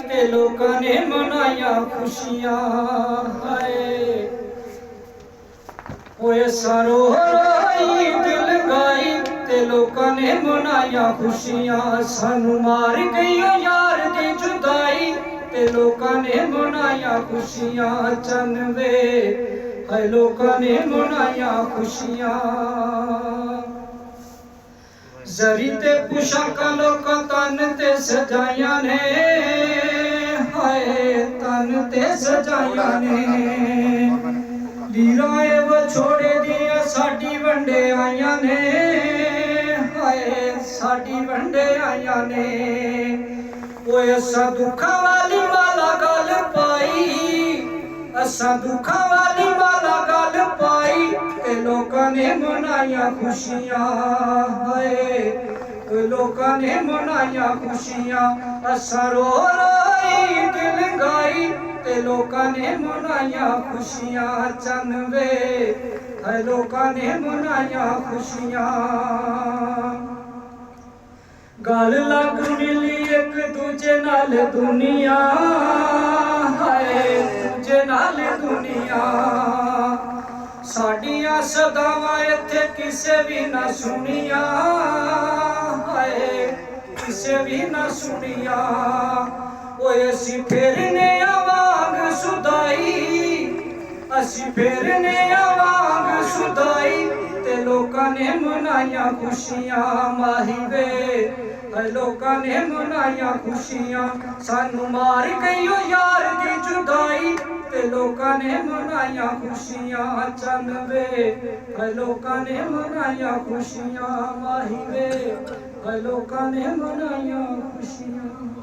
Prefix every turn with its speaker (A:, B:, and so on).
A: ते लोकां ने मनाया खुशियां हाय ओए सारो रोई दिल गाई ते लोकां ने मनाया खुशियां सानू मार गई ओ यार दी जुदाई ते लोकां ने मनाया खुशियां चनवे हाय लोकां ने मनाया खुशियां जरी ते पोशाकां लोकां तन ते सजाया ने हाय तन ते सजाया ने लीराए विछोड़े दियां साडी वंडे आईयां ने हाय साडी वंडे आईयां ने ओए असां दुखां वाली वाला गल पाई असां दुखां वाली वाला गल पाई ते लोकां ने मनाया खुशियां हाय लोकां ने मनाया खुशियां असां रो रोई दिल गाई ते लोकां ने मनाया खुशियां चनवे हाय लोकां ने मनाया खुशियां गल लग मिली एक दूजे नाल दुनिया हाय दूजे नाल दुनिया साडियां सदावां इत्थे किसे भी ना सुनिया हाय किसे भी ना सुनिया ओए असी फेरने आवांग सुदाई असी फेरने आवांग सुदाई ते लोकां ने मनाया खुशियां माही वे लोकां ने मनाया खुशियां सानू मार गई ओ यार दी जुदाई ते लोकां ने मनाया खुशियां चनवे लोकां ने मनाया खुशियां माही वे लोकां ने मनाया खुशियां।